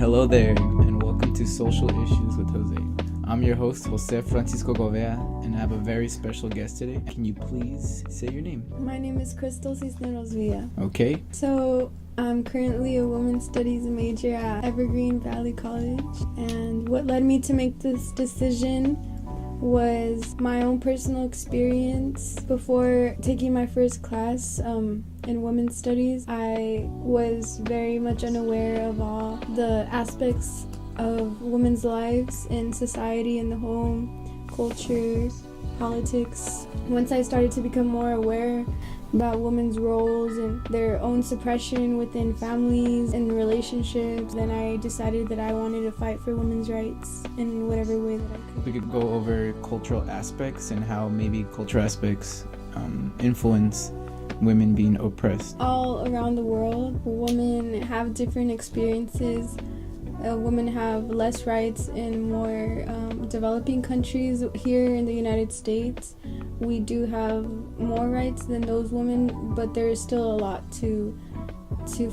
Hello there, and welcome to Social Issues with Jose. I'm your host, Jose Francisco Govea, and I have a very special guest today. Can you please say your name? My name is Crystal Cisneros-Villa. Okay. So, I'm currently a women's studies major at Evergreen Valley College, and what led me to make this decision was my own personal experience. Before taking my first class in women's studies, I was very much unaware of all the aspects of women's lives in society, in the home, culture, politics. Once I started to become more aware about women's roles and their own suppression within families and relationships, then I decided that I wanted to fight for women's rights in whatever way that I could. We could go over cultural aspects and how maybe cultural aspects influence women being oppressed. All around the world, women have different experiences. Women have less rights in more developing countries. Here in the United States, we do have more rights than those women, but there is still a lot to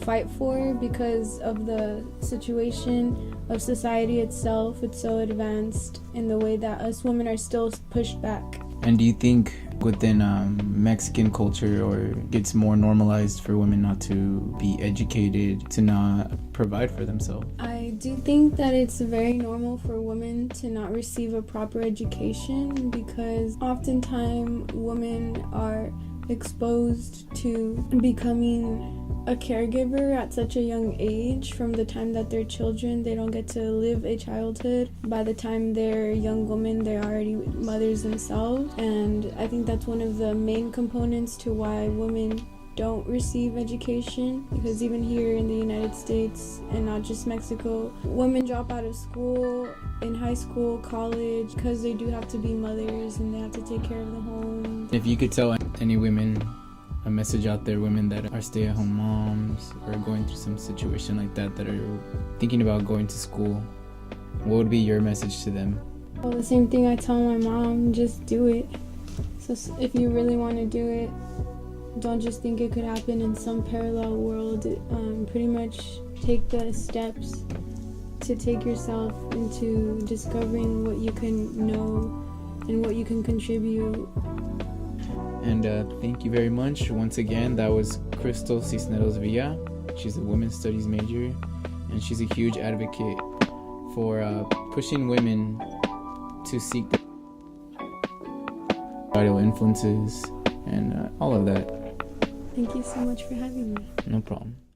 fight for because of the situation of society itself. It's so advanced in the way that us women are still pushed back. And do you think within Mexican culture, or it's more normalized for women not to be educated, to not provide for themselves? I do think that it's very normal for women to not receive a proper education because oftentimes women are exposed to becoming a caregiver at such a young age. From the time that they're children, they don't get to live a childhood. By the time they're young women, they're already mothers themselves, and I think that's one of the main components to why women don't receive education, because even here in the United States, and not just Mexico, women drop out of school in high school, college, because they do have to be mothers and they have to take care of the home. If you could tell any women, a message out there, women that are stay-at-home moms or going through some situation like that are thinking about going to school, what would be your message to them? Well, the same thing I tell my mom, just do it. So if you really want to do it, don't just think it could happen in some parallel world. Pretty much take the steps to take yourself into discovering what you can know and what you can contribute. And thank you very much. Once again, that was Crystal Cisneros-Villa. She's a women's studies major, and she's a huge advocate for pushing women to seek the societal influences and all of that. Thank you so much for having me. No problem.